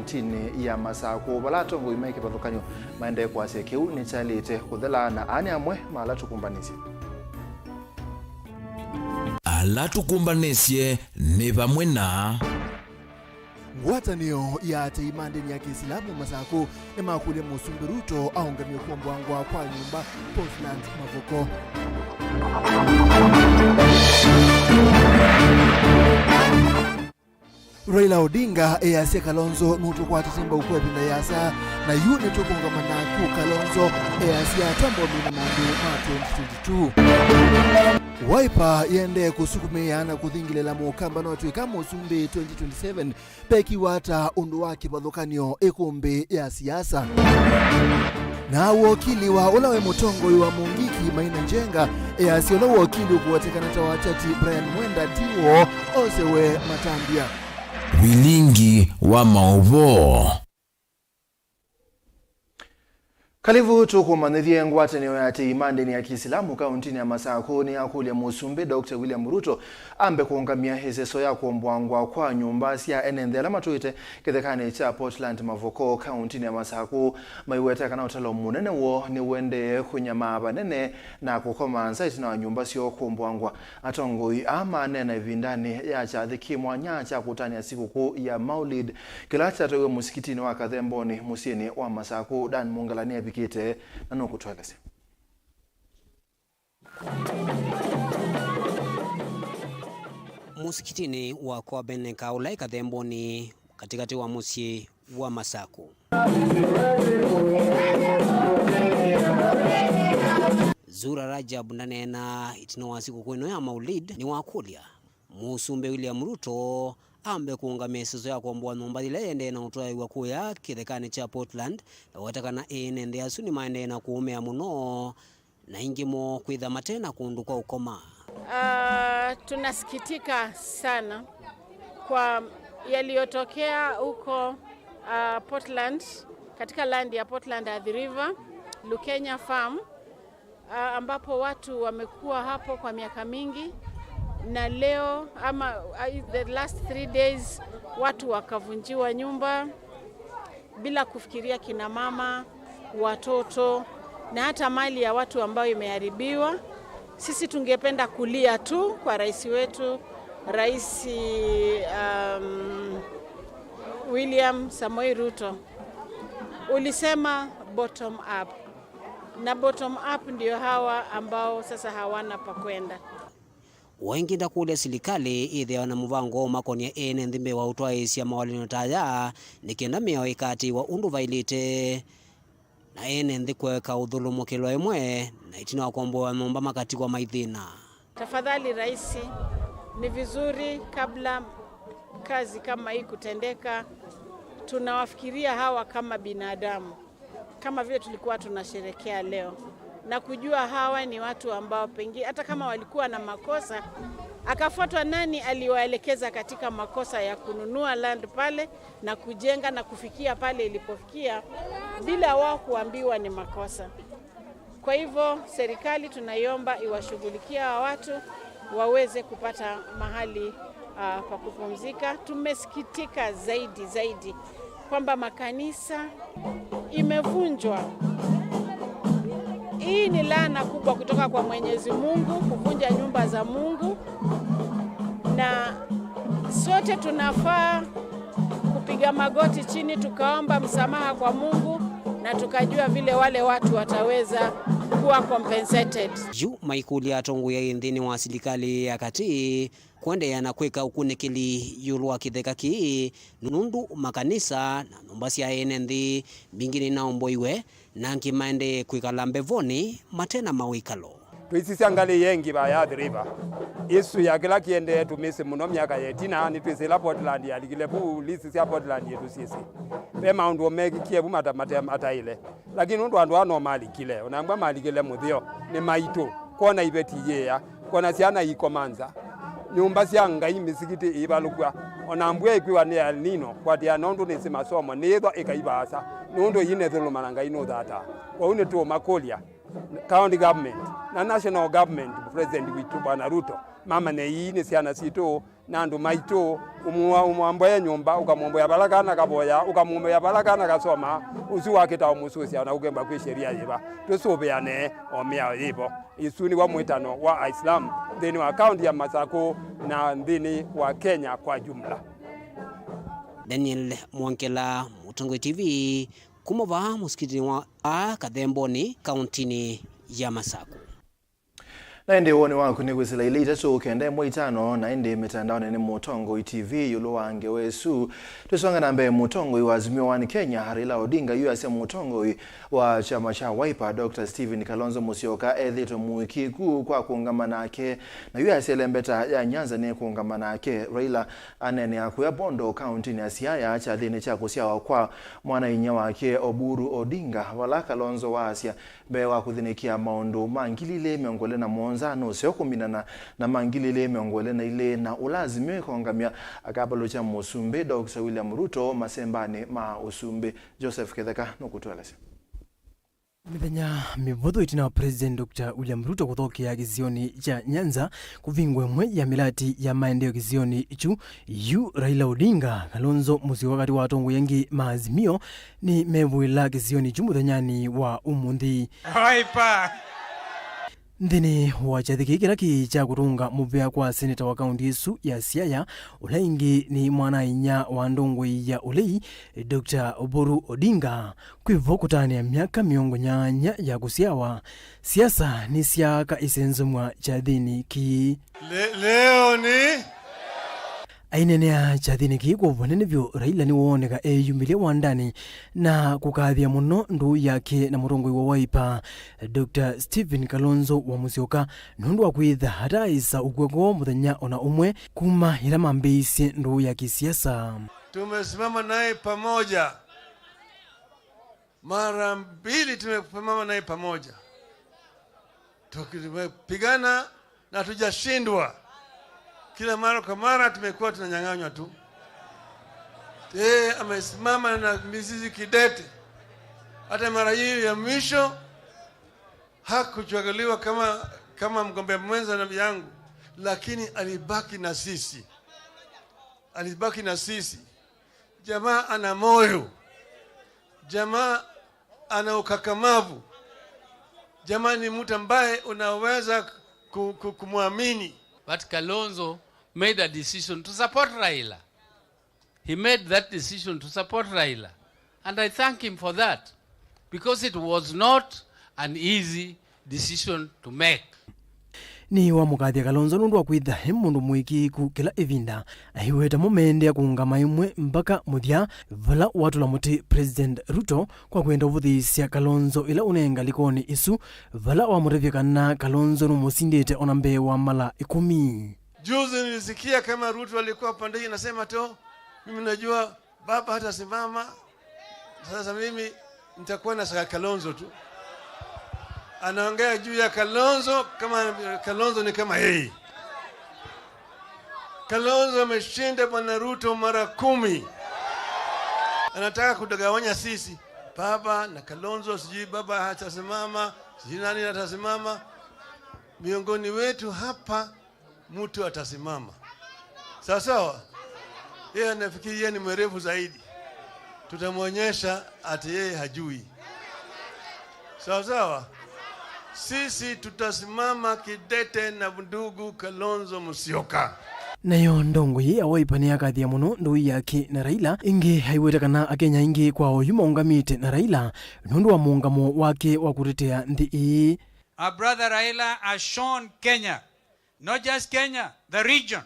kauntini ya Masako balato nguimeke pathukanyo maende kwa sekeu ni chalite kuthela na ani amwe malatu kumbanisi alatu kumbanisye ni bamwe na ngwatanio ya teimandeni ya Kiislamu Masako emakule Musumbi Ruto aungamio kumbwangwa kwa nyumba Portland Mavuko. Raila Odinga eyasia Kalonzo nutu kwa tatimba ukwe binda yasa na yuni tukungamana ku Kalonzo eyasia tambo mina mandu ma 2022. Wiper yende kusukumia na kuthingilela mukamba no twika Musumbi 2027 peki wata undu wake pathukanio ikumbi ya siasa. Na wakili wa ulawe mutongo wa Mungiki Maina Njenga eyasia ula wakili kuwatekana tawachati Brian Mwenda Tiwo osewe Matambia. Vilingi wa Mauvoo. Kalivu tukumanithie ngwatanio ya teimandeni ya Kiislamu kauntini ya Masako ni akulia Musumbi Dr. William Ruto ambe kuungamia hezeso ya kumbwangwa kwa nyumba cia enendela matuite kithekane cha Portland Mavuko kauntini ya Masako maiweta kana utalo munene wo ni wende kunyama banene na kukoma site na nyumba sio kumbwangwa atongoi ama nena vindani ya cha thikimwa nyacha kutania siku ya Maulid kilacha towe musikitini wa Kathemboni musini wa Masako Dan Mungalania kite na nuku twagase. Musikitini wa kwa bene kaulai Kathemboni katikati wa musi wa Masako. Zura Rajab nanena itino wa siku kweno ya Maulid ni wakulia Musumbi William Ruto ambe kuungamia sizo ya kumbwa nyumba ile ende na utoi wa kuya kithekane cha Portland na watakana ende asuni maende na kuumea muno na ingimo kwitha matena kunduka ukoma. Tunasikitika sana kwa yaliyotokea huko Portland katika land ya Portland at the River Lukenya Farm ambapo watu wamekuwa hapo kwa miaka mingi. Na leo ama the last 3 days watu wakavunjiwa nyumba bila kufikiria kina mama, watoto na hata mali ya watu ambao imeharibiwa. Sisi tungependa kulia tu kwa rais wetu, Rais William Samoei Ruto. Ulisema bottom up. Na bottom up ndio hawa ambao sasa hawana pa kwenda. Wengi ndakule silikali ithe wana muvango makonia ene nthimbe wa utwaisi ya mawalino taya nikenda meo ikati wa undu vailite na ene nthikueka udhulumu kilo imwe na itina wakombo wa momba makati kwa maithina. Tafadhali raisi, ni vizuri kabla kazi kama hii kutendeka tunawafikiria hawa kama binadamu kama vile tulikuwa tunasherekea leo na kujua hawa ni watu ambao pengine hata kama walikuwa na makosa akafuatwa nani aliwaelekeza katika makosa ya kununua land pale na kujenga na kufikia pale ilipofikia bila wao kuambiwa ni makosa. Kwa hivyo serikali tunaiomba iwashughulikia watu waweze kupata mahali pa kupumzika. Tumesikitika zaidi kwamba makanisa imevunjwa. Hii ni laana kubwa kutoka kwa Mwenyezi Mungu kuvunja nyumba za Mungu, na sote tunafaa kupiga magoti chini tukaomba msamaha kwa Mungu na tukajua vile wale watu wataweza kuwa compensated. Yu maikuli atongu ya indhini wa silikali ya kati kwende yana kweka ukunikili yulua kitheka ki nundu makanisa na numbasi ya enendi bingini na omboiwe na nkimaende kwikala mbevoni matena mawikalo. Tuisisi angali yengi ba ya driver. Isu ya kila kiende tumisi muno miaka yetina ni tuisila Portland ya ligilebu lisi ya Portland yetu sisi. Pema undu omegi kiebu mata ile. Lakini undu andu ano mali kile. Unaambwa mali kile muthio ni maito. Kona ibeti yea. Kona siana ikomanza. Nyumba cia ngai misikiti ibalugwa onambwe ikwiwa ni El Nino kwa dia nondu ni simasomo nitho ikaibasa nundu yine thuluma na ngai no thata kwa une tu makolia county government na national government president witu bwana Ruto mama ne yini siana sito nandu maito umwambo ya nyumba ukamwambo ya balakana kaboya ukamwambo ya balakana kasoma usu wakita umususia na ugemba kwa sheria yiba tusobeane omia yibo isuni wa mwitano wa Islam ndini wa kaunti ya Masako na ndini wa Kenya kwa jumla. Daniel Mwankela, Mutongo TV, kumova musikitini wa Kadhemboni, kauntini ya Masako. Na ende wone wako ni wisila ilita so kende mwitano na ende mitandao ni Mutongo TV yulo wange wesu tusonga nambe Mutongo wa Azimio One Kenya Raila Odinga yuase Mutongo wa chama cha Wiper Dr. Stephen Kalonzo Musyoka edhito muikiku kwa kuungamana nake na yuase lembeta ya Nyanza ne kuungamana nake Raila anene akuya Bondo county ya Siaya cha dhini cha kusiawa kwa mwana inya wake Oburu Odinga wala Kalonzo wa Asia bewa kuthinikia maundu mangilile miongole na monzano sio kuminana na mangilile miongole na ile na ulazimwe kongamia akabalo cha Musumbe Dr. William Ruto masembane ma Usumbe Joseph Ketheka nokutweleza. Mithenya mivutho itina wa President Dr. William Ruto kuthokea gizioni cha Nyanza kuvingwe mwe ya milati ya maendeleo gizioni ichu yu Raila Odinga Kalonzo Musyoka wakati wa atongo yengi maazimio ni mevuila gizioni ichu muthenyani wa umundi Wiper ndini wachathiki kiraki cha kutunga muvea kwa seneta wa kaunti isu ya Siaya ulaingi ni mwana inya wa ndongwe ya ulei Dr. Oburu Odinga kwivo kutania miaka miongo nyanya ya kusiawa siasa ni siaka isenzumwa cha dhini ki leo ni ainenea cha dhini ki kwa vanene vyo Raila ni wooneka yumilia wandani na kukathia muno ndu yake na murongoi wa Wiper Dr. Stephen Kalonzo wa Musyoka nundu wa kwitha hata isa ukweko muthenya ona umwe kuma ila mambeisi ndu ya kisiasa. Tumesimama naye pamoja mara mbili, tumesimama naye pamoja tukipigana na tujashindwa. Kila mara kwa mara tumekuwa tunanyang'anywa tu. Amesimama na mizizi kidete. Hata mara hii ya mwisho hakuchaguliwa kama mgombea mwenza na yangu, lakini alibaki na sisi. Alibaki na sisi. Jamaa ana moyo. Jamaa ana ukakamavu. Jamaa ni mtu ambaye unaweza kumwamini. But Kalonzo made a decision to support Raila. He made that decision to support Raila. And I thank him for that. Because it was not an easy decision to make. Ni wa mukathia Kalonzo nundu wa kwitha he mundu mwikiku kila ivinda ahiweta mumende ya kuungama imwe mpaka muthia vala watula muti President Ruto kwa kwenda uvuthisya Kalonzo ila unenga likoni isu vala wa murevekana Kalonzo numusindite ona mbee wa mala 10. Juzi nilisikia kama Ruto alikuwa pandei nasema to mimi najua baba hata simama, sasa mimi nitakuwa na saka Kalonzo tu. Anaongea juu ya Kalonzo kama Kalonzo ni kama yeye. Kalonzo ameshinda bwana Ruto mara 10. Anataka kutagawanya sisi. Baba na Kalonzo, sijui baba hatasimama, sijui nani atasimama. Miongoni wetu hapa mtu atasimama. Sawa sawa? Yeye anafikiri yeye ni mwerevu zaidi. Tutamwonyesha ati yeye hajui. Sawa sawa? Sisi tutasimama kidete na ndugu Kalonzo Musyoka. Nayo ndongo ye ya Wiper ni akathia muno ndu yake na Raila ingi haiwetekana akenya ingi kwao yumaungamite na Raila nundu wa muungamo wake wa kutetea nthi ii. Our brother Raila has shown Kenya, not just Kenya, the region,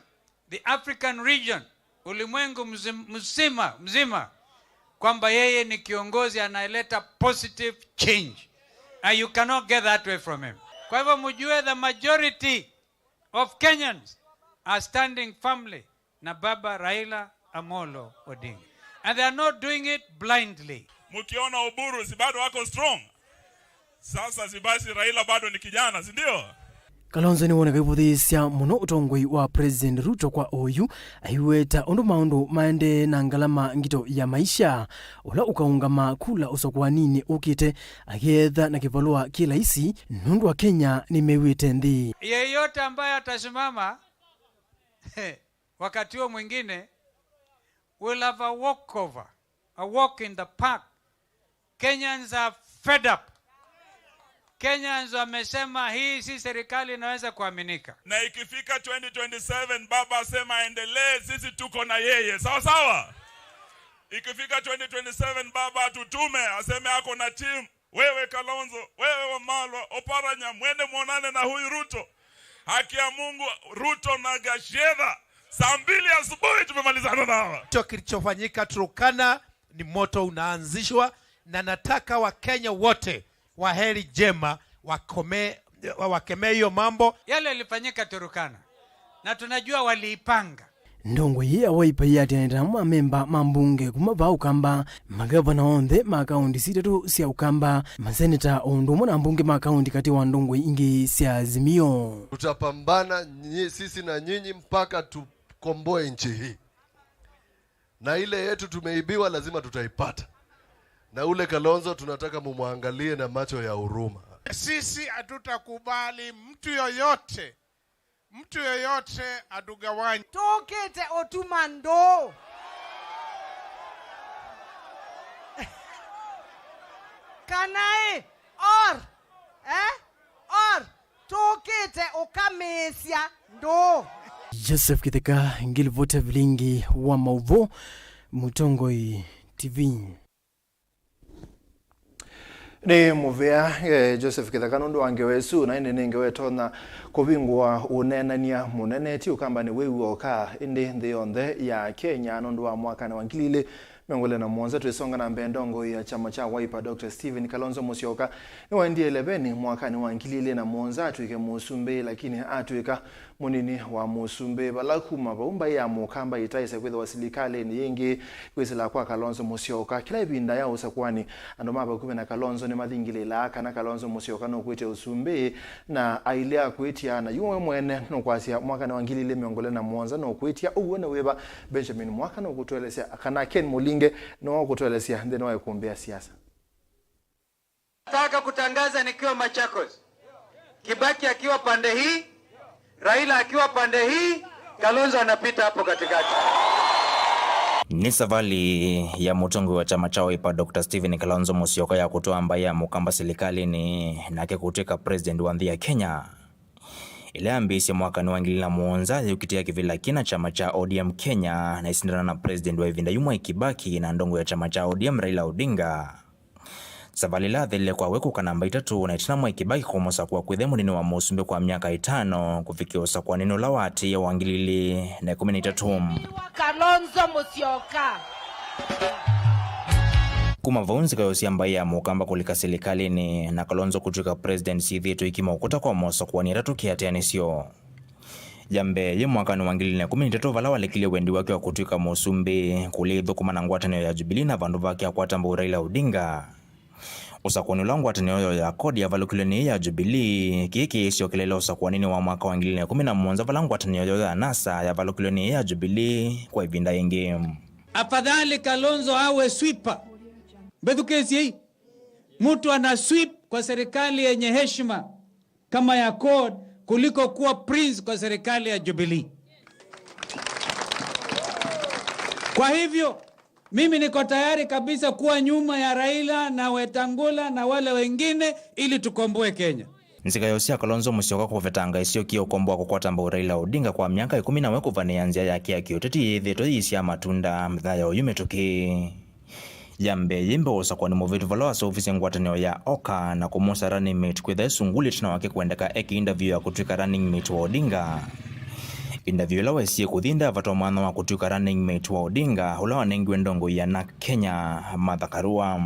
the African region, ulimwengu mzima kwamba yeye ni kiongozi anayeleta positive change. And you cannot get that way from him. Kwa hivyo mjue the majority of Kenyans are standing firmly na Baba Raila Amolo Odinga. And they are not doing it blindly. Mukiona Oburu si bado wako strong. Sasa zibasi Raila bado ni kijana, si ndio? Kalonzo ni woneka ivuthisya muno utongoi wa President Ruto kwa oyu aiweta undu maundu maende na ngalama ngito ya maisha ula ukaungama kula usokwa nini ukite agetha na kivalua kila isi nundu wa Kenya ni mewite nthi. Yeyote ambaye atasimama wakati huo mwingine we'll have a walkover, a walk in the park. Kenyans are fed up. Kenyans wamesema hii si serikali inaweza kuaminika. Na ikifika 2027 baba asema endelee, sisi tuko na yeye. Sawa sawa. Ikifika 2027 baba atutume aseme ako na team. Wewe Kalonzo, wewe Wamalwa, Oparanya, mwende muonane na huyu Ruto. Haki ya Mungu, Ruto na Gashedha. Saa 2 asubuhi tumemalizana nao. Kilichofanyika Turkana ni moto unaanzishwa, na nataka Wakenya wote wa heri jema wakemee hiyo mambo. Yale yalifanyika Turkana na tunajua waliipanga. Ndongwe ya waipa ya tianita memba mambunge kumaba ukamba magavana onde makaundi sitatu sia ukamba maseneta ondomo na mbunge makaundi kati wa Ndongwe ingi sia Azimio. Tutapambana sisi na nyinyi mpaka tukomboe nchi hii, na ile yetu tumeibiwa lazima tutaipata. Na ule Kalonzo tunataka mumwangalie na macho ya huruma. Sisi hatutakubali mtu yoyote adugawanya. Tokete otumando. Kanae or tokete okamesia ndo. Joseph Kiteka ngilivota Vilingi wa Mauvoo, Mutongoi TV. Ni muvea Joseph Kithakanondo wangewesu na ine ningewe tona kubingwa unenania muneneti ukamba ni wewe oka indi ndiyonde ya Kenya nondo wa mwaka na wangilile miongole na mwanza tuisonga na mbendongo ya chama cha Wiper Dr. Stephen Kalonzo Musyoka ni wandie 11 mwaka ni wangilile na mwanza tuike Musumbe lakini atuika munini wa Musumbe balakuma baumba ya mukamba itaise kwetha wasilikale ni yengi kwesela kwa Kalonzo Musyoka kila ibinda ya usakwani andomaba kume na Kalonzo ni mathingile la kana Kalonzo Musyoka no kwete Usumbe na ailea kwetia na yuwe mwene no kwasia mwaka na wangilile miongole na mwanza no kwetia uwone weba Benjamin mwaka no kutuelezea kana Ken Mulinge no kutuelezea ndeno wa kuombea siasa. Nataka kutangaza nikiwa Machakos, Kibaki akiwa pande hii, Raila akiwa pande hii, Kalonzo anapita hapo katikati. Ni safari ya mutongo wa chama cha Wiper Dr. Stephen Kalonzo Musyoka ya kutoa mbaya mukamba serikali ni nake kuteka president wa nthi ya Kenya. Ile ambisi mwaka ni wangili na muonza yukitia kivila kina chama cha ODM Kenya na isindana na president wa Ivinda Yumwa Kibaki na ndongo ya chama cha ODM Raila Odinga. Savali la dhele kwa weku kanamba 3 na itina mwa Kibaki kumosa kwa kwithemu nini wa Musumbe kwa miaka 5 kufikia osa kwa nino la wati ya wangilili na 13. Kalonzo Musyoka. Kuma vaunzi kayosi ambaye ya mukamba kulika serikali ni na Kalonzo kutuika president sithitu ikima ukuta kwa mosa kwa niratu kiatianisio. Jambe ye mwaka ni wangilili na 13 vala walikile wendi wake wa kutuika Musumbe kulidhu kumana ngwatanio ya Jubilee na vandu vake ya kuatamba Raila Odinga. Usakwani langu atanioyo ya kodi ya valukileni ya Jubilee kiki isio kelele usakwanini wa mwaka wa 2011 valangu atanioyo ya NASA ya valukileni ya Jubilee kwa Ivinda yengi. Afadhali Kalonzo awe sweeper. Bedu kesi hii. Mtu ana sweep kwa serikali yenye heshima kama ya CORD kuliko kuwa prince kwa serikali ya Jubilee. Kwa hivyo mimi niko tayari kabisa kuwa nyuma ya Raila na Wetangula na wale wengine ili tukomboe Kenya. Nzika yosia Kalonzo Musyoka kuvetanga isio kia ukomboa kukwatamba Raila Odinga kwa miaka 10 weku vaneanzia yake ya kioteti yetheto isia matunda mthaya uyumetuki. Jambe yimbe osa kwa ni movitu valo asa ofisi ngwatanio ya Oka na kumusa running mate kwetha sunguli tina wake kuendeka eki interview ya kutuika running mate wa Odinga. Interview la wesie kuthinda vato mwana wa kutuika running mate wa Odinga hula wanengi ndongo ya na Kenya Madhakarua.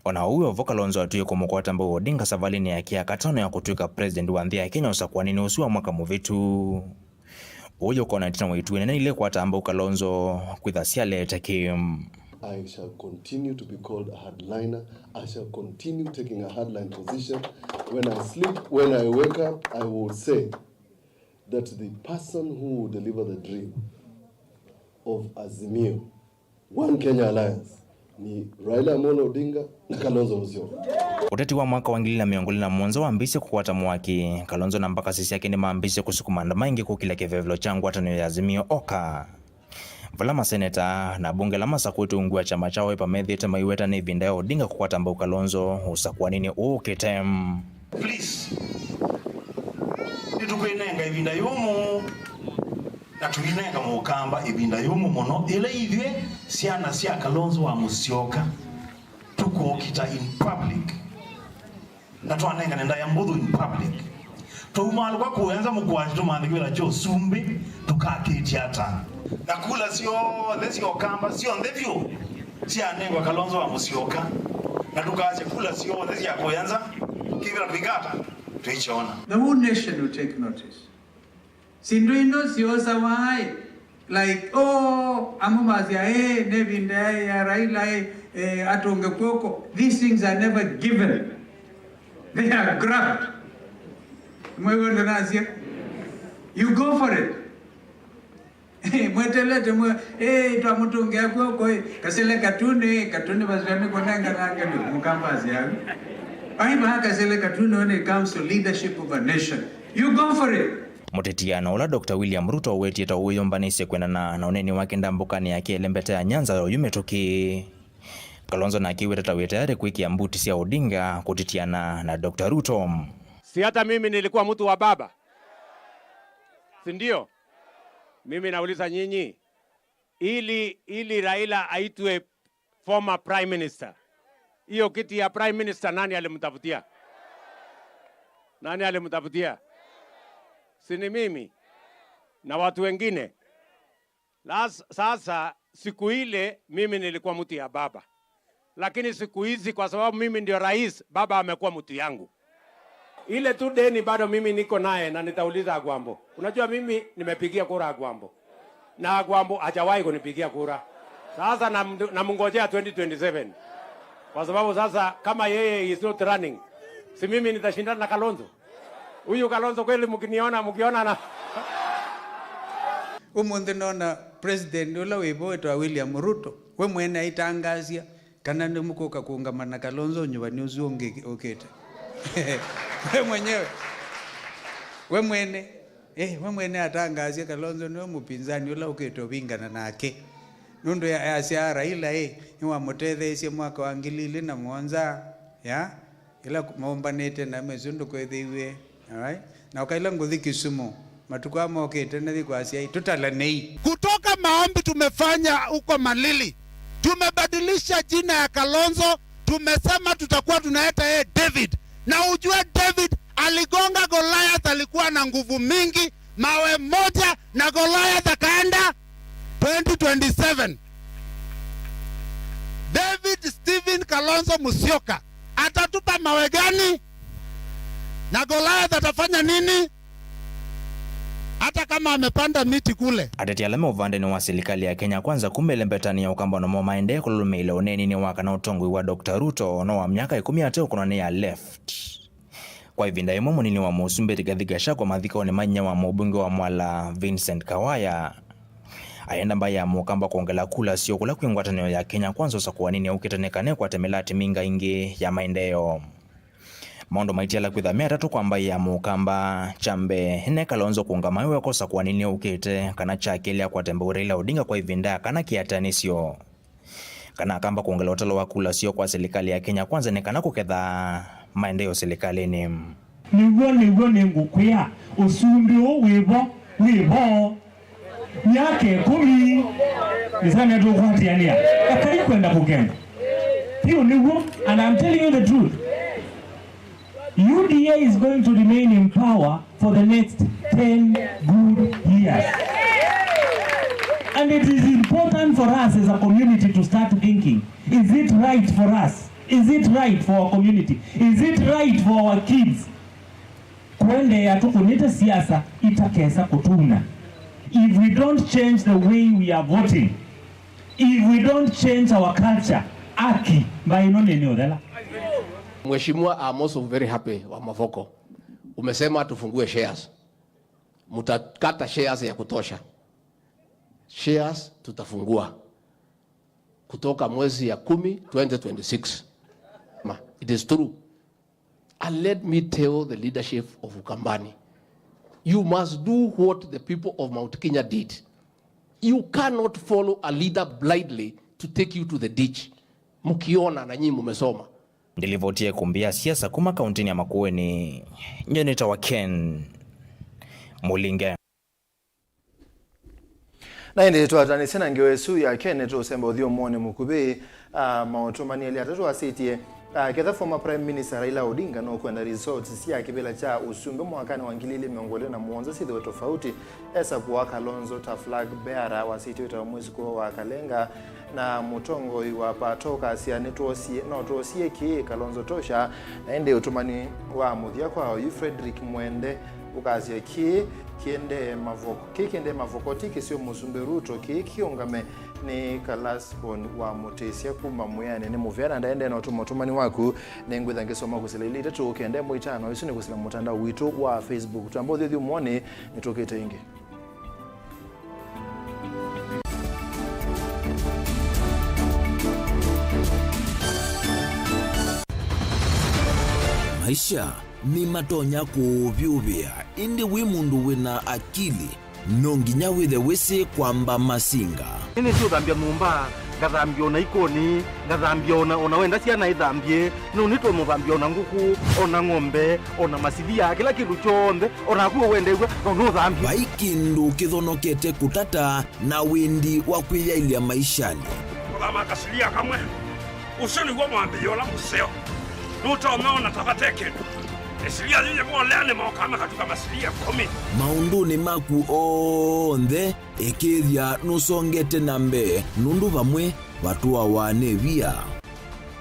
Ona huyo Kalonzo atuye kumukwata mbo Odinga savalini ya kia katano ya kutuika president wa nthi ya Kenya usakwani ni usiwa mwaka muvitu. Uyo kona tina waitu nene ile kwa tamba Kalonzo kwitha siale takim. I shall continue to be called a hardliner. I shall continue taking a hardline position. When I sleep, when I wake up, I will say that the person who will deliver the dream of Azimio, One Kenya Alliance, ni Raila Odinga na Kalonzo Musyoka. Uteti wa mwaka wa 2021 waambisye kukwata mwaki Kalonzo na mpaka sisi yake ni maambisye kusukuma maingi kukila kivevelo changu atano ya Azimio Oka. Vala maseneta na bunge la Masakwetu ungua chama chao ipamethite maiweta ni Vinda Odinga kukwata mbau Kalonzo usakwa nini ukitem. Please. Nitukenenga ibinda yomo na tulinenga mukamba ibinda yomo mono ile ivye siana sia Kalonzo wa Musyoka tuko kita in public na twanenga nenda ya mbudhu in public tumalu kwa kuenza mukwaji tumandikira jo sumbi tukaketi hata na kula sio lesio kamba sio ndevyo sianengwa Kalonzo wa Musyoka na tukaje kula sio lesio kuenza kivira bigata. The whole nation will take notice. Sinduino siosa wai like amumazia Nevinda ya Raila atonge kwoko. These things are never given. They are grabbed. You go for it. Mwetelete twamutungia kwoko kasele katune bazirani konanga nangani mukambazi yawe. When it comes to leadership of a nation, you go for it. Mutetiano ula Dr. William Ruto wetieta uyombanise kwendana na uneni wake ndambukani yake elembete ya Nyanza yumetoki. Kalonzo na kiweta tawetayari kuikia mbuti sia Odinga kutitiana na Dr. Ruto. Si hata mimi nilikuwa mtu wa baba. Si ndio? Mimi nauliza nyinyi, ili Raila aitwe former prime minister, hiyo kiti ya prime minister nani alimtafutia? Nani alimtafutia? Si ni mimi na watu wengine. Sasa siku ile mimi nilikuwa mtu ya baba, lakini siku hizi kwa sababu mimi ndio rais, baba amekuwa mtu yangu. Ile tu deni bado mimi niko naye na nitauliza Agwambo. Unajua mimi nimepigia kura Agwambo na Agwambo hajawahi kunipigia kura. Sasa namngojea 2027. Kwa sababu sasa kama yeye is not running, si mimi nitashindana na Kalonzo. Huyu Kalonzo kweli mkiona na Umundi nona president ula webo etwa William Ruto. We mwene aitangazia kana ndimukoka kuungamana na Kalonzo nyumbani uzunge okete. We mwene atangazia Kalonzo niwe mupinzani ula oketo bingana nake. Nundo ya sia Raila niwa mutethesie mwaka wa 2007 ya ila maombanete na mezundu kwethiwe. Alright, na ukaila nguthi Kisumu matukwa mokete na thikwa sia tutalanei. Kutoka maombi tumefanya huko Malili, tumebadilisha jina ya Kalonzo, tumesema tutakuwa tunaita yeye David. Na ujue David aligonga Goliath, alikuwa na nguvu mingi, mawe moja na Goliath akaenda 2027. David Stephen Kalonzo Musyoka atatupa mawe gani? Na Goliath atafanya nini? Hata kama amepanda miti kule. Ateti alame uvande ni wa serikali ya Kenya kwanza kumele mbetani ya ukamba na maende kululume ile oneni ni waka na utongwi wa Dr. Ruto no wa miaka 10 ateo kuna ya left. Kwa hivinda yemomo nini wa Musumbeti Gathigasha kwa mathika ni manya wa mbunge wa Mwala Vincent Kawaya. Ayenda mbaya mukamba kuongela kula sio kula kuingwatanio ya Kenya kwanza sakuwa nini ukitenekane kwa temelati minga ingi ya maendeleo. Mondo maitiala kwithamia tatu kwa mbai ya mukamba chambe ne Kalonzo kuungama wewe kosa kwa nini ukete kana chakelia kwa tembe Raila Odinga kwa ivinda kana kiatanisio. Kana kamba kuongela utalo wa kula sio kwa serikali ya Kenya kwanza ne kana kuketha maendeleo serikali ni. Niguo ngukuya usumbi wibo yake 10 nisana tu kwatiania akari kwenda kugenda hiyo niguo, and I'm telling you the truth, UDA is going to remain in power for the next 10 good years. And it is important for us as a community to start thinking, is it right for us? Is it right for our community? Is it right for our kids? Kwende ya tukunita siasa itakesa kutuna. If we don't change the way we are voting, if we don't change our culture, aki bainone ni odela. Mheshimiwa, I'm also very happy wa Mavoko. Umesema tufungue shares. Mutakata shares ya kutosha. Shares tutafungua kutoka mwezi ya 10 2026. It is true. And let me tell the leadership of Ukambani, you must do what the people of Mount Kenya did. You cannot follow a leader blindly to take you to the ditch. Mukiona na nyinyi mmesoma. Ndilivotia kumbia siasa kuma kauntini ya Makueni. Nyeneta wa Ken Mulinge. Na indi tuatani sena ngewesu ya Ken neto semba udhio mwone mukube mautomani ya liatatu wa sitie Ketha former Prime Minister Raila Odinga no kwenda results siya kibela cha usumbe mwakani wa ngilili miongole na muonza sidhiwe tofauti esa kuwa Kalonzo ta flag bearer wa siti weta mwezi kuwa wa Kalenga na mutongo iwa patoka siya netuosie ki Kalonzo tosha na ende utumani wa mudhia kwa yu Frederick Mwende ukazi ki kiende mavokoti kisio musumbe Ruto kiongame ni Kalasbon wa Mutesia kuma muyane ni muvyana ndaende na utumani waku nengwitha ngesoma kusilili tatu kende muitano isu ni kusila mutandao wito wa Facebook tuambo thithi muone nitokete ingi maisha ni matonya kuvyuvia indi wi mundu wina akili nonginya withe wisi kwamba masinga nini sio dhambia mumba ngathambia ona ikoni ngathambia ona wenda ciana ithambie no nitwe muthambia ona nguku ona ng'ombe ona masithia kila kindu chonthe ona kuo wendegwa no thambia baikindu kithonokete kutata na windi wa kwiyailia maishani kama kasilia kamwe usoni gwa mwambio la museo nutomeona tabateke esilia yeye mwalene maokama katika masilia 10 maunduni maku onthe ekithia nusongete nambe nundu bamwe batua wanevia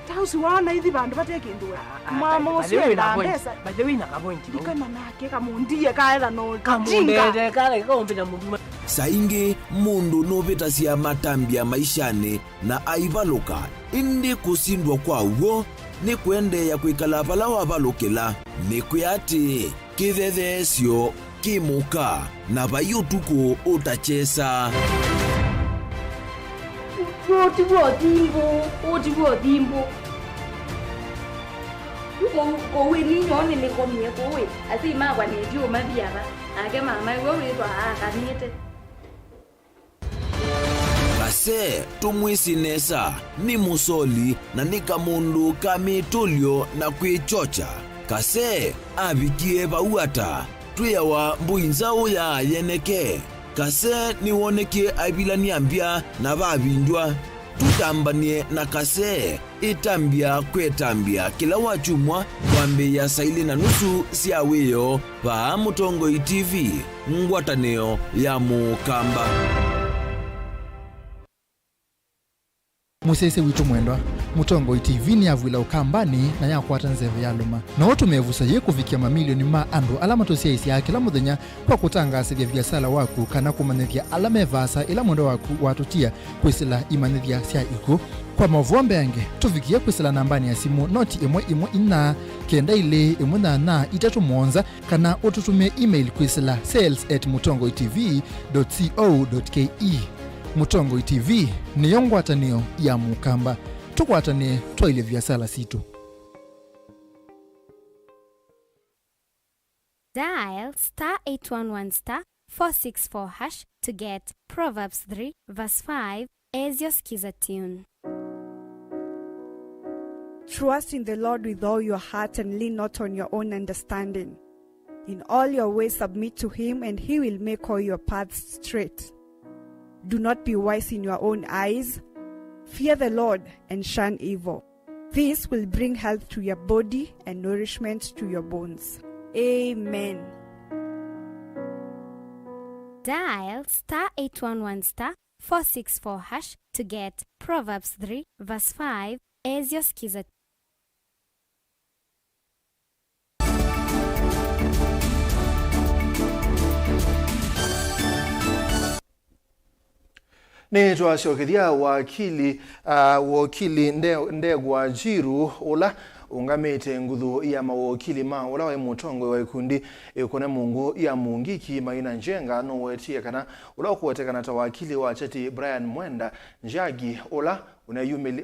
tausi wana hithi bandu batekindura mama usio na pesa baje na kapointi ikana nake kamundie kaela no kamundete kale kaombina mundu saingi mundu nobeta cia matambia maishani na aivaluka indi kusindwa kwa uo ni kwende ya kwikala pala wabalukila ni kuyati kithethesyo kimuka na bayutuku utachesa utibuo dimbo kowe ni nyone ni komie kowe ati magwa ni dio mabiara ake mama wewe kwa akanite Kase tumwisinesa ni musoli na nika mundu kamitulio na kwichocha kase abikie bauata tuyawa mbuinzao ya yeneke kase niwoneke abilani ambia na babinjwa tutambanie na kase itambia kwetambia kila wachumwa kwambe ya saili na nusu siaweyo pa Mutongo TV ngwataneo ya Mukamba Musese witu mwendwa Mutongo TV ni avwila ukambani na yakwata nzeve ya luma na otumevusa ye kufikia mamilioni ma andu alama tosia isi ya kila muthenya kwa kutangasa vya viasala waku kana kumanethia alama evasa ila mwendo waku watutia kwisila imanethia sia iku kwa Mauvoo yange tufikia kwisila nambani ya simu noti imwe ina kenda ile imwe na itatu mwonza kana ututume email kwisila sales@mutongotv.co.ke Mutongo TV ni yongwatanio ya Mukamba tukwatane twaile viasala situ. Dial *811*464# to get Proverbs 3 verse 5 as your skiza tune. Trust in the Lord with all your heart and lean not on your own understanding. In all your ways submit to him and he will make all your paths straight. Do not be wise in your own eyes. Fear the Lord and shun evil. This will bring health to your body and nourishment to your bones. Amen. Dial *811*464# to get Proverbs 3 verse 5 as your skiza. Ni twashokithia wakili ndegwa jiru ula ungamite nguthu ya mawakili ma ula wa Mutongo wa ikundi ikone mungu ya mungiki maina njenga no wetie kana ula kuotekana ta wakili wa chati Brian Mwenda Njagi ula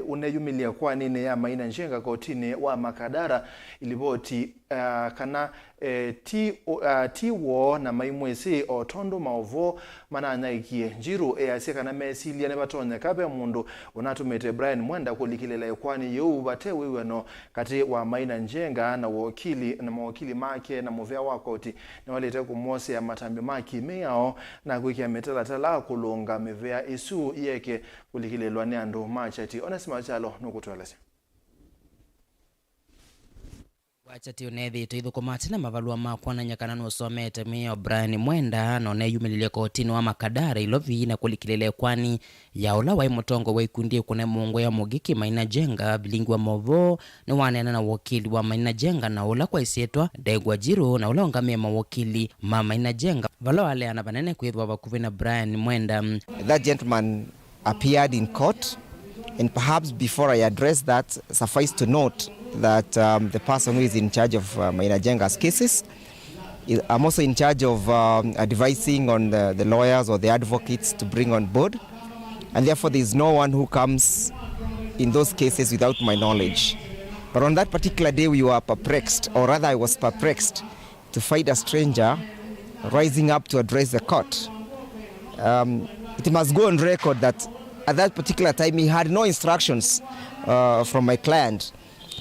unayumilia kwa nini ya maina njenga kotini wa Makadara iliboti kana tiwo na maimwesi otondo Mauvoo mananya ikie njiru ase kana mesilia ne batonye kabe mundu unatumete Brian Mwenda kulikilela ekwani yo bate wiweno kati wa maina njenga na mawakili make na muvea wakoti na walete kumose ya matambi maki meao na kuikia metala kulunga mevea isu yeke kulikilelwa ne ando machati Onesima Chalo nukutwelese. Wachati unethi tuithukumati na mavalua makwa na nyakana nusomete mio Brian Mwenda none yumililie kotini wa makadara ilovi na kulikilele kwani ya ula wa imutongo wa ikundi kune mungu ya mugiki maina jenga Vilingi wa Mauvoo ni wanena na wakili wa maina jenga na ula kwa isietwa Degwa Jiru na ula ongamia mawakili maina jenga valo wale anabanene kuidhwa wakuvi na Brian Mwenda. That gentleman appeared in court, and perhaps before I address that, suffice to note that the person who is in charge of Maina Jenga's cases, I'm also in charge of advising on the lawyers or the advocates to bring on board, and therefore there is no one who comes in those cases without my knowledge. But on that particular day we were perplexed, or rather I was perplexed to find a stranger rising up to address the court. It must go on record that at that particular time he had no instructions from my client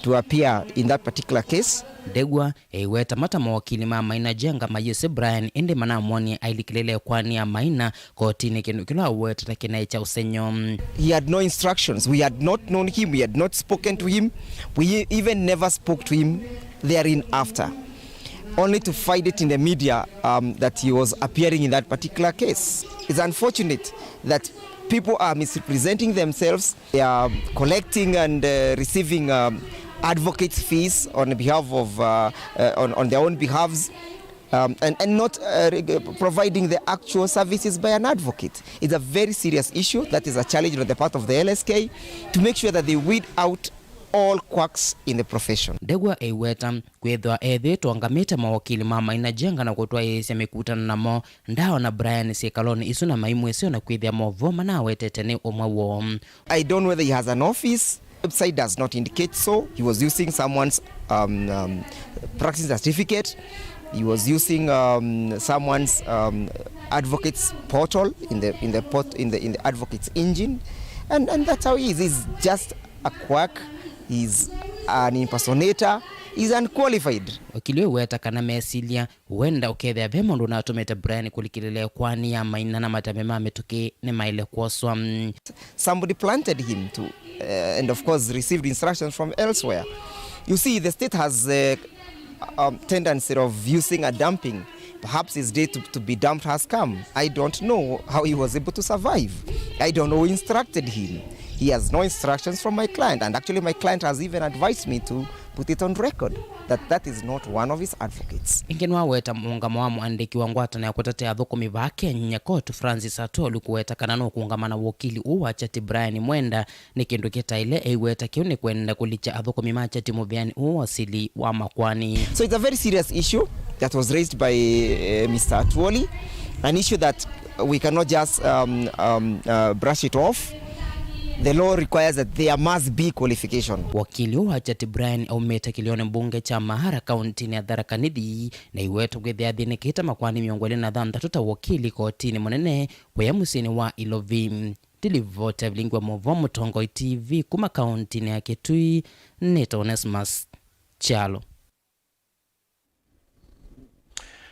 to appear in that particular case. Degwa weta mata mawakili maina jenga mayese Brian ende mana mwani ailikilele kwani ya maina kotini kila weta takina cha usenyo. He had no instructions. We had not known him. We had not spoken to him. We even never spoke to him therein after. Only to find it in the media that he was appearing in that particular case. It's unfortunate that people are misrepresenting themselves. They are collecting and receiving advocates' fees on behalf of on their own behalves, and not providing the actual services by an advocate. It's a very serious issue. That is a challenge on the part of the LSK to make sure that they weed out all quacks in the profession. Degwa weta kwethwa tuangamite mawakili maina jenga na kutwa yese mikutana namo ndao na Brian Sekaloni isu na maimwesio na kwethia Mauvoo mana wetetene omwawo. I don't know whether he has an office. Website does not indicate so. He was using someone's practice certificate. He was using someone's advocate's portal in the advocate's engine, and that's how he is. He's just a quack. He's an impersonator. He's unqualified. Wakili weta kana mesilia huenda ukethea vemondo na atumete Brian kulikilele kwani ya maina na matamema ametuke ne maile kwoswa. Somebody planted him to and of course received instructions from elsewhere. You see, the state has a tendency of using a dumping. Perhaps his day to be dumped has come. I don't know how he was able to survive. I don't know who instructed him. He has no instructions from my client, and actually my client has even advised me to put it on record that is not one of his advocates. Ingenwa weta muungamo wa muandiki wa ngwata na kutetea thukumi ba Kenya kotu Francis Atolu kuweta kanano kuungamana wakili uwa chati Brian Mwenda ni kindu kitaile weta kione kwenda kulicha athukumi machati mubiani uwasili wa makwani. So it's a very serious issue that was raised by Mr. Atwoli, an issue that we cannot just brush it off. The law requires that there must be qualification. Wakili wa chati Brian aumeta kilione mbunge cha Mahara County ni Tharaka Nithi na iwetu kwethia thini kita makwani miongole na thantatuta wakili kotini munene kwa musini wa Ilovi. Tilivota Vilingi wa Mauvoo Mutongo TV kuma county ni ya Kitui Neto Onesima Chalo.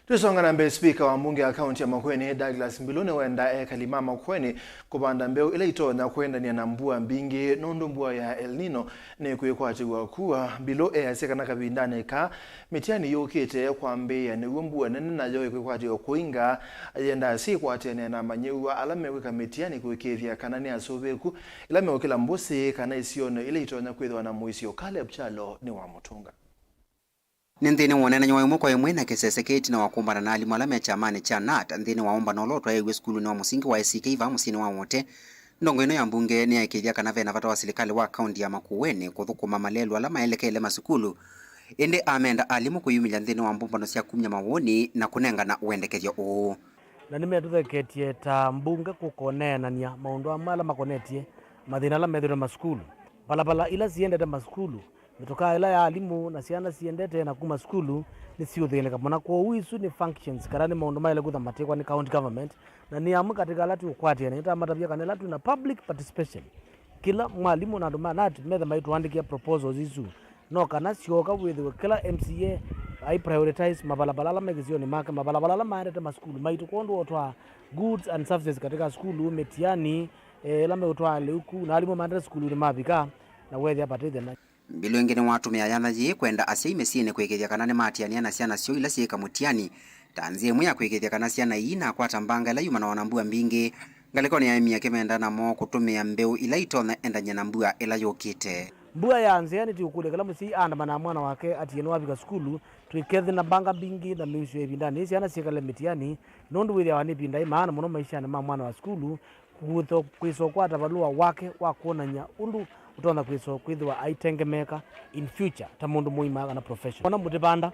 Tusonga na mbele. Speaker wa mbunge ya kaunti ya Makueni Douglas Mbilune wenda kalima Makueni kubanda mbeu ile itona kwenda ni anambua mbingi nondo mbua ya El Nino ne kuyekwati kuwa bilo asekana kabindane ka mitiani yokete kwa mbeya ne mbua nene na yo kuyekwati kuinga yenda si kwatene na manyewa alame weka mitiani kuyekethia kanani asobeku ilame okela mbosi kana isione ile itona kwethwa na muisio Caleb Chalo ni wa Mutunga. Nthini wonena nyoyo mwako yemwe na kiseseketi na wakumbana na alimu alame chamani cha NAT nthini waomba no lotwa yewe skulu na musingi wa SK iva musini wa wote ndongo ino ya mbunge ni aikithia kana vena vata wa serikali wa kaunti ya Makueni kuthukuma malelu alama elekele masukulu ende amenda alimu kuyumilia nthini wa mbumbano cia kumya mawoni na kunenga na uendekethio uu na nimetutheketie ta mbunge kukonenania maundu amala makonetie mathina ala methire masukulu balabala ila ziendete masukulu mitoka ila ya alimu na ciana ciendete na kuma skulu ni ciuthileka mona kwa wisu ni functions karani maundu maile kuthamatikwa ni county government na ni amu katika lati ukwatia ni tamatavia kana lati na public participation kila mwalimu na nduma nati metha maitu andikia proposals isu no kana sioka withiwe kila MCA I prioritize mabalabala megizio ni maka mabalabala maendete maskulu maitu kondo otwa goods and services katika skulu metiani lame utwa leuku na alimu maendete skulu ni mabika na wethi apatithe na mbilu ingine watu meayana ye kwenda asia imesiene kwekethia kana ni matiania na ciana cio ila cieka mutiani tanzi imwe ya kwekethia kana ciana ina kwata mbanga ila yuma na wanambua mbingi ngaliko ni ya miaka menda na mo kutumia mbeu ila itona endanya na mbua ila yokite mbua ya nzeni ti ukule kala musi anda na mwana wake atieno wabika skulu twikethi na banga bingi na miusho ebindani ciana ciekale mitiani nondu withia wani bindai maana muno maisha na mwana wa skulu kutho kwiso kwata balua wake wa kuonanya undu utona kwiso kwithwa aitengemeka in future ta mundu muima na profession ona mutipanda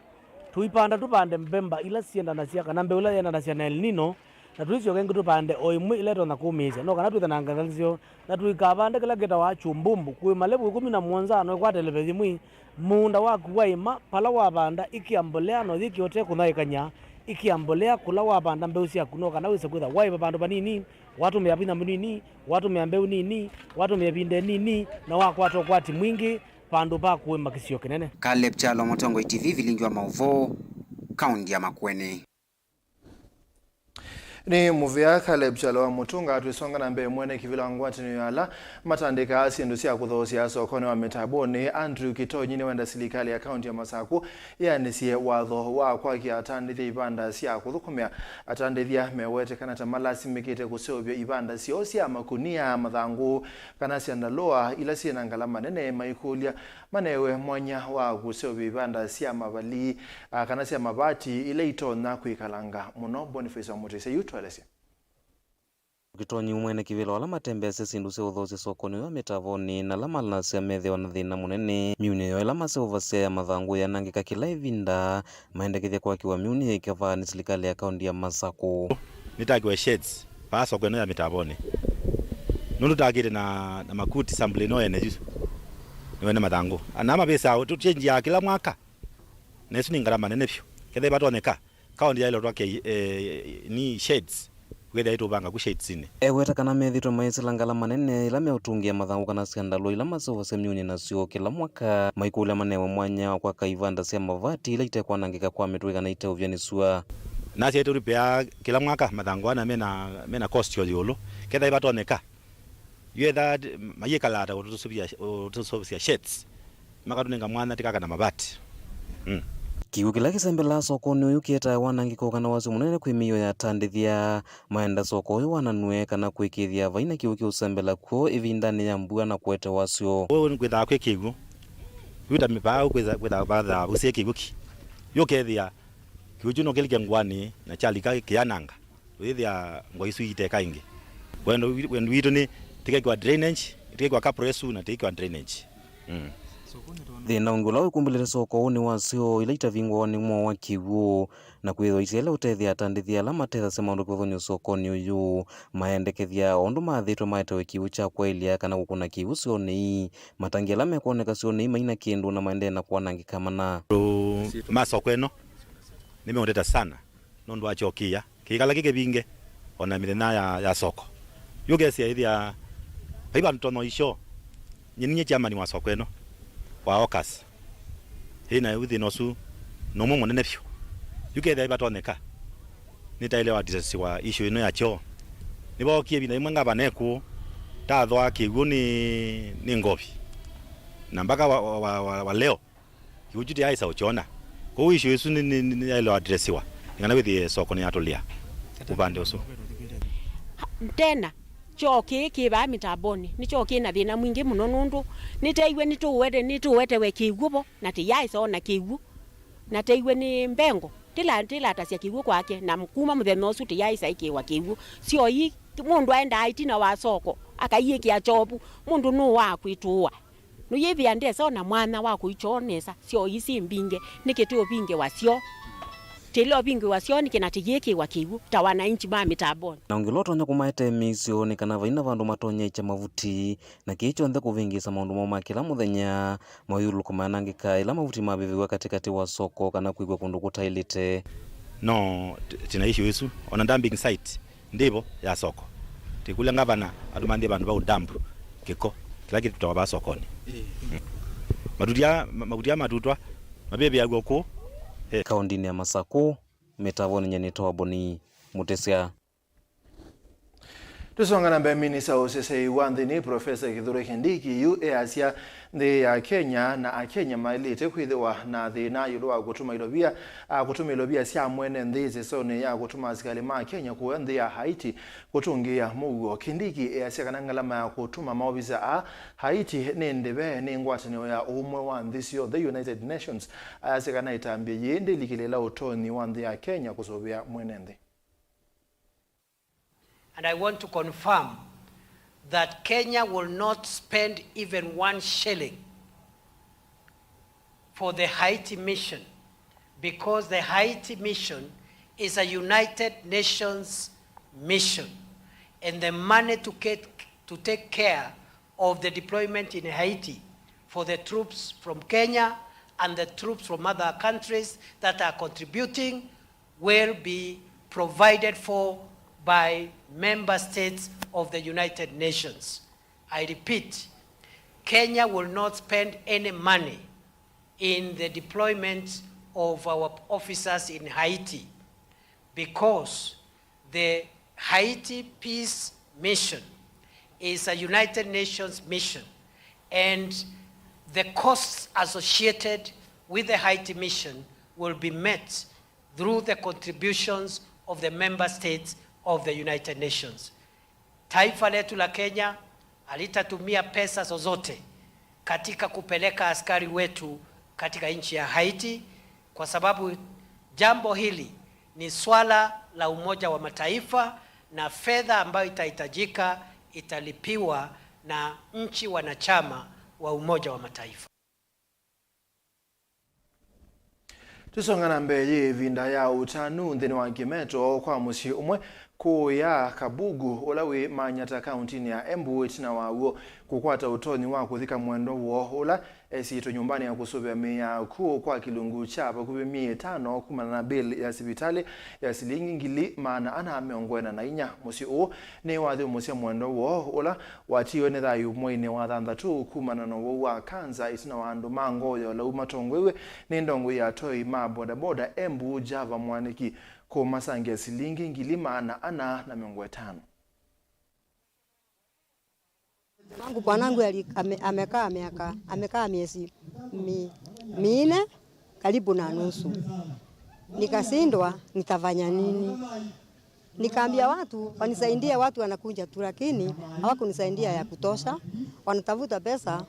tuipanda tupande mbemba ila sienda na cia kana mbeula yenda na cia na El Nino na tuicio kengi tupande oimwe ile tona kumisha no kana twitha na nganzio na tuikavande kila geta wa chumbumbu kwi malebu 17 no kwa televizi mwi munda wa kuwaima pala wa banda ikiambolea no thiki ote kunaikanya ikiambolea kula wa banda mbeu cia kuno kana wise kwitha waiba bandu banini watu meapina munini watu meambeu nini watu meapinde nini na wakwato kwati mwingi pandu pa kuwema kisio kinene. Caleb Chalo, Motongo TV, Vilingi wa Mauvoo, kaunti ya Makueni. Ni muvia Caleb Chalo wa Mutunga tuisonga na mbe mwene kivila ngwati ni yala matandika asindu siya kuthosi ya sokone wa metaboni Andrew Kito nyini wenda silikali ya kaunti ya Masaku yani siye wadho wa kwa kia atandithi ibanda siya kuthukumia atandithia mewete kana tamalasi mikite kuseobyo ibanda siyo siya makunia mathangu kana siya ndaloa ila siya nangalama nene maikulia manewe mwanya wa kuseobyo ibanda siya mabali kana siya mabati ila itona kuikalanga muno Boniface wa Mutise yutu alesi. Kitonyi umwene kivila wala matembese sindu se uthosi sokoni wa metavoni na lama lanasia methe wana thina munene miuni yo lama se uvasia ya mathangu ya nangika kila ivinda maendekithia kwa kiwa miuni ya ikava ni silikali ya kaunti ya Masaku nitakiwe sheds pa sokoni ya metavoni nundu takire na makuti sample no ene jusu niwene mathangu anama pesa tu change ya kila mwaka nesu ni ngarama nene pyo kethe batoneka kaunti ya ilo twake ni sheds whether ito banga ku shades ine eweta kana methito maisilangala manene ila meutungia mathangu kana skandalo ila masovo semyuni na sio kila mwaka maikula manewe mwanya kwa kaivanda sia mavati ila itekwa nangika kwa metwe kana ite uvyanisua nasi eto ripea kila mwaka mathangu ana mena cost yolo ketha ibatoneka yetha mayikalata utusubia shades makatunenga mwana tikaka na mabati kiwu kila kisembela sokoni uyu kieta wanangiko kana wasi munene kwimiyo ya tandithia maenda soko uyu wananue kana kwikithia vaina kiwu kiusembela kuo ivindani ya mbua na kwete wasio uyu kwithaa kwe kiwu yuta mipaa kwithaa batha usie kiwu ki yukethia kiwu chuno kilike ngwani na chalika kiananga withia ngwa isu iteka ingi wendo witu ni tike kwa drainage tike kwa kapresu na tike kwa drainage thina ungula ukumbilire soko uni wasio ila itavingwa ni mwa wa kiwu na kwitho isiele utethia atandithia la matetha sema ndu kuthonyo sokoni uyu maendekethia ondu mathitwe maetawe kiwu cha kwailia kana gukuna kiwu sioni matangia la mekoneka sioni maina kindu na maende na kuanangika mana masoko eno nimeondeta sana nondu achokia kikala kike binge ona mirena ya soko yugesia ithia paiba ntono isho nyinyi chama ni wa soko eno wa okas hina yuthi nosu nomo monene pyo yuketha ibatoneka nitaelewa disasi wa issue ino ya cho nibo kiebi na imwe ngaba neku tathwa kigu ni ngobi na mpaka wa leo kiujuti aisa uchona ko issue isu ni ile addressiwa ngana withi soko ni atolia upande usu tena choki kiba mitaboni ni choki na thina mwingi muno nundu niteiwe nituwete we kigubo na tiyaisa ona kigu na teiwe ni mbengo tila tasia kigu kwake na mkuma muthenya usu tiyaisa ikiwa kigu sio yi mundu aenda aitina wa soko akaiye ya chopu mundu nu wa kwituwa no yevi ande sona mwana wa kuichonesa sio isi mbinge nikitio binge wasio tilo bingi wasioni kinatijiki wakigu tawana inchi ba mitaboni na ungiloto nya kumaete misio ni kana vaina vandu matonye cha mavuti na kicho nthe kuvingisa maundu moma kila muthenya mayulu kumanangika ila mavuti mabiviwa katikati wa soko kana kuigwa kundu kutailite no tinaishi wesu ona dumping site ndipo ya soko tikule ngavana atumandie bandu ba udampu kiko kila kitu tutaba sokoni madudia matutwa mabebe yago ko kaundini ya Masako metavoni nyenitoa boni mutesia tusongana mbe minisa usese wanthini Profesa Kithure Kindiki yu Asia the ya Kenya na Akenya mailite kwithiwa na thina yudo wa kutuma ilobia cia mwene nthisi sone ya kutuma askari ma Kenya ku nthi ya Haiti kutungia Mauvoo. Kindiki Asia kana ngalama ya kutuma maobisa a Haiti ni ndebe ni ngwatanio ya umwe wa nthisi yo the United Nations Asia kana itambie yindi likilela utoni wa nthi ya Kenya kusobia mwene nthi. And I want to confirm that Kenya will not spend even 1 shilling for the Haiti mission, because the Haiti mission is a United Nations mission, and the money to take care of the deployment in Haiti for the troops from Kenya and the troops from other countries that are contributing will be provided for by member states of the United Nations. I repeat, Kenya will not spend any money in the deployment of our officers in Haiti, because the Haiti peace mission is a United Nations mission, and the costs associated with the Haiti mission will be met through the contributions of the member states of the United Nations. Taifa letu la Kenya halitatumia pesa zozote katika kupeleka askari wetu katika nchi ya Haiti, kwa sababu jambo hili ni swala la Umoja wa Mataifa, na fedha ambayo itahitajika italipiwa na nchi wanachama wa Umoja wa Mataifa. Tusongana mbele vinda ya utanu nthini wa Kimeto kwa musi umwe kuya Kabugu ulawi Manyata kaunti ya Embu itina wawo kukwata utoni wa kuthika mwendo wo ula esito nyumbani ya kusubia mia kuu kwa kilungu chapa kubi 500 kumana na bill ya sibitali ya silingi ngili maana ana ameongwena na inya musi u ni wathi musi mwendo wo ula watiyo ni thayu mwine wa thanthatu kumana na wo wa kanza itina wandu mango ya lau matongwewe ni ndongo ya toi ma boda Embu Java mwaniki kwa masangi ya silingi ngili maana ana na miongo 5. Wangu bwanangu amekaa miezi 4 karibu na nusu. Nikasindwa nitafanya nini? Nikaambia watu wanisaidie, watu wanakuja tu, lakini hawakunisaidia ya kutosha. Wanatafuta pesa.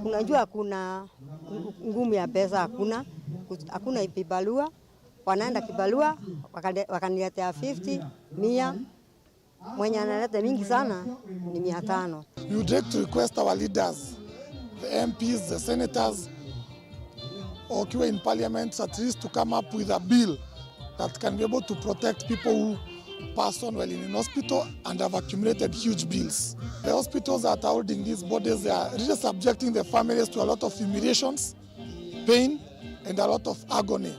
Unajua kuna ngumu ya pesa, hakuna ipibalua. Wanaenda kibalua wakaniletea 50, 100. Mwenye analeta mingi sana ni 500. We would like to request our leaders, the MPs, the senators, or in parliament, at least to come up with a bill that can be able to protect people who pass on while in an hospital and have accumulated huge bills. The hospitals that are holding these bodies, they are really subjecting the families to a lot of humiliations, pain, and a lot of agony.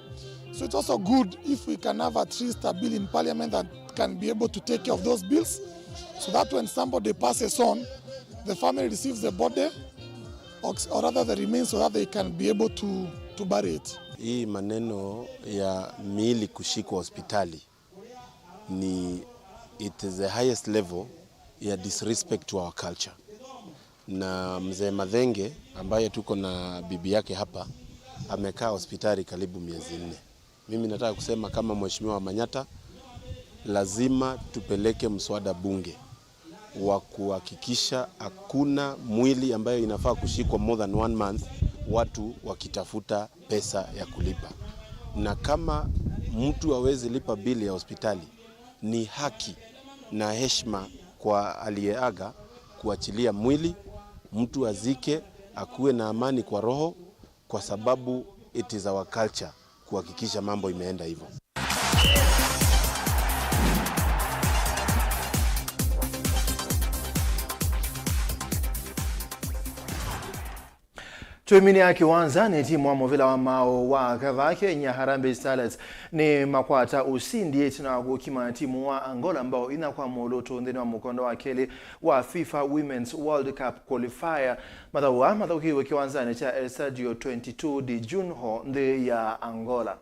So it's also good if we can have at least a bill in parliament that can be able to take care of those bills, so that when somebody passes on, the family receives the body, or rather the remains, so that they can be able to bury it. Hii maneno ya miili kushikwa hospitali it is the highest level ya disrespect to our culture. Na mzee Madhenge ambaye tuko na bibi yake hapa amekaa hospitali karibu miezi 4. Mimi nataka kusema kama mheshimiwa Manyata, lazima tupeleke mswada bunge wa kuhakikisha hakuna mwili ambayo inafaa kushikwa more than 1 month watu wakitafuta pesa ya kulipa. Na kama mtu hawezi lipa bili ya hospitali, ni haki na heshima kwa aliyeaga kuachilia mwili, mtu azike, akuwe na amani kwa roho, kwa sababu it is our culture kuhakikisha mambo imeenda hivyo. Tuimini ya kiwanza ni timu wa Movila wa Mao wa Kavake nya Harambee Starlets ni makwata usindi etina kukima timu wa Angola ambao inakuwa moloto ndeni wa mkondo wa keli wa FIFA Women's World Cup qualifier madhawu kiwe kiwanza ni cha El Stadio 22 de Junho ndi ya Angola.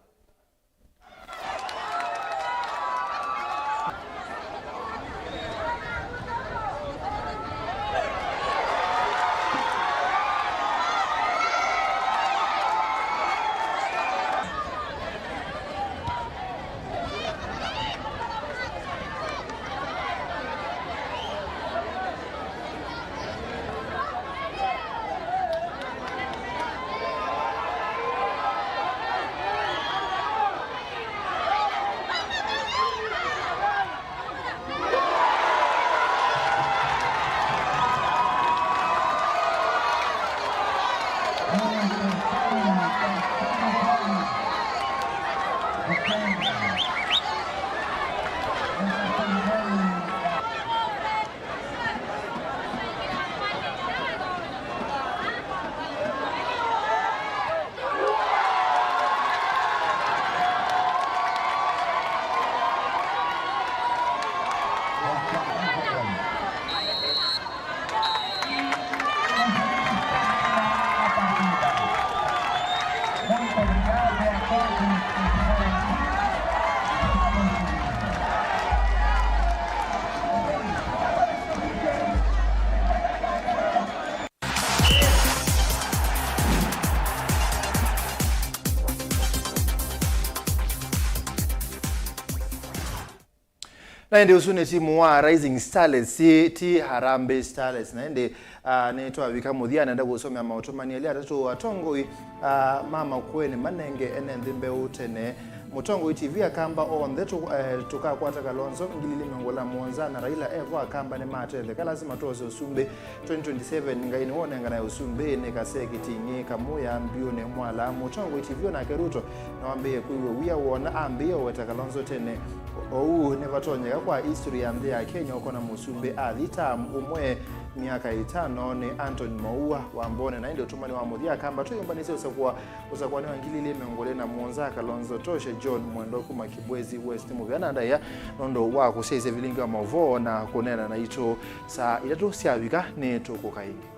Na ndi usune timu wa Rising Starlets ti Harambee Starlets na ndi neto abika mudhiana nda gusomya mautomani ali atatu atongo mama kweni manenge ene ndimbe utene mutongo TV akamba on the tukakwata kalonzo ngilili mengola muonza na Raila Evo akamba ne matele kala lazima toze usumbe 2027 ngaini wone ngana usumbe ne kaseki tingi kamuya mbio ne mwala mutongo TV na keruto na wambie kuiwe wia wona ambio weta kalonzo tene ne vatonyeka kwa history ya mde ya Kenya ukona musumbe alita umwe miaka 5 ni Anthony Mauvoo wa mbone na ndio tumani wa mudhia kamba tuyombanise usakuwa ni wangilili mengole na muonza kalonzo toshe John Mwendoku Makibwezi West Muvyana ndaya nondo wa kuseze Vilingi wa Mauvoo na kunena na ito saa itatu siabika ne tukukaingi.